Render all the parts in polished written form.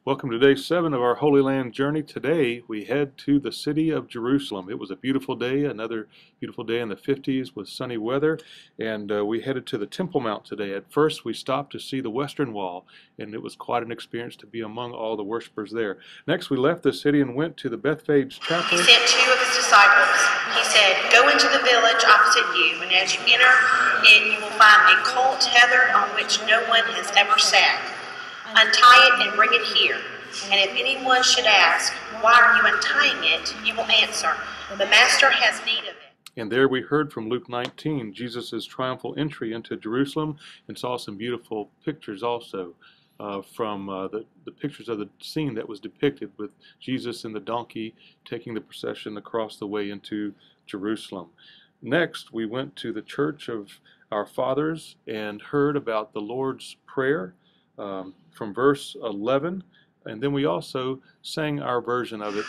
Welcome to day 7 of our Holy Land journey. Today we head to the city of Jerusalem. It was a beautiful day, another beautiful day in the 50s with sunny weather, and we headed to the Temple Mount today. At first we stopped to see the Western Wall, and it was quite an experience to be among all the worshipers there. Next we left the city and went to the Bethphage Chapel. He sent 2 of his disciples. He said, "Go into the village opposite you, and as you enter it, you will find a colt tethered on which no one has ever sat. Untie it and bring it here. And if anyone should ask, 'Why are you untying it?' you will answer, 'The Master has need of it.'" And there we heard from Luke 19, Jesus' triumphal entry into Jerusalem, and saw some beautiful pictures also from the pictures of the scene that was depicted with Jesus and the donkey taking the procession across the way into Jerusalem. Next, we went to the Church of Our Fathers and heard about the Lord's Prayer from verse 11. And then we also sang our version of it.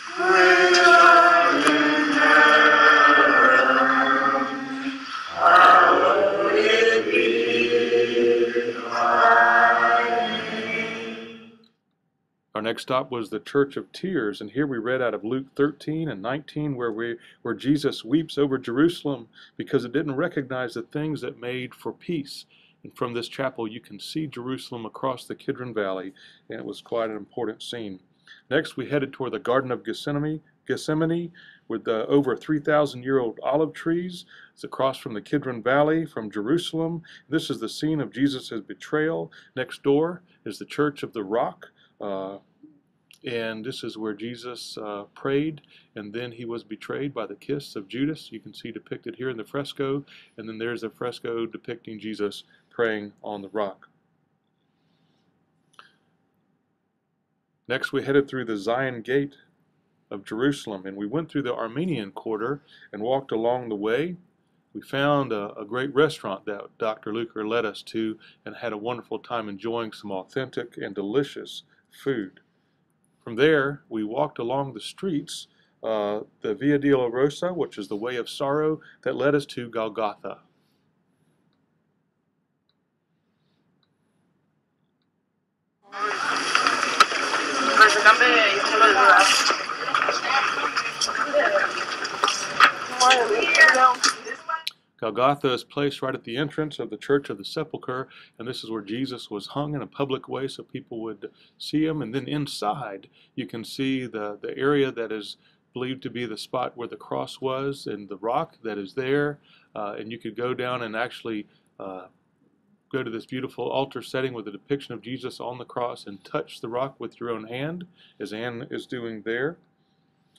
Our next stop was the Church of Tears, and here we read out of Luke 13 and 19 where Jesus weeps over Jerusalem because it didn't recognize the things that made for peace. And from this chapel you can see Jerusalem across the Kidron Valley, and it was quite an important scene. Next we headed toward the Garden of Gethsemane with over 3,000-year-old olive trees. It's across from the Kidron Valley from Jerusalem. This is the scene of Jesus' betrayal. Next door is the Church of the Rock, and this is where Jesus prayed, and then he was betrayed by the kiss of Judas. You can see depicted here in the fresco, and then there's a fresco depicting Jesus praying on the rock. Next we headed through the Zion Gate of Jerusalem, and we went through the Armenian quarter and walked along the way. We found a great restaurant that Dr. Luker led us to and had a wonderful time enjoying some authentic and delicious food. From there, we walked along the streets, the Via Dolorosa, which is the way of sorrow, that led us to Golgotha. Golgotha is placed right at the entrance of the Church of the Sepulchre, and this is where Jesus was hung in a public way so people would see him. And then inside you can see the area that is believed to be the spot where the cross was and the rock that is there, and you could go down and actually go to this beautiful altar setting with a depiction of Jesus on the cross and touch the rock with your own hand, as Anne is doing there.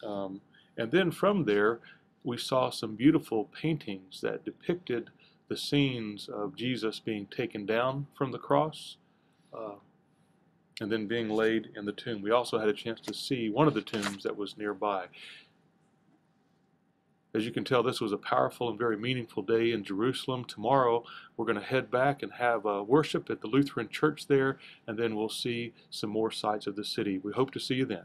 And then from there we saw some beautiful paintings that depicted the scenes of Jesus being taken down from the cross and then being laid in the tomb. We also had a chance to see one of the tombs that was nearby. As you can tell, this was a powerful and very meaningful day in Jerusalem. Tomorrow we're going to head back and have worship at the Lutheran church there, and then we'll see some more sights of the city. We hope to see you then.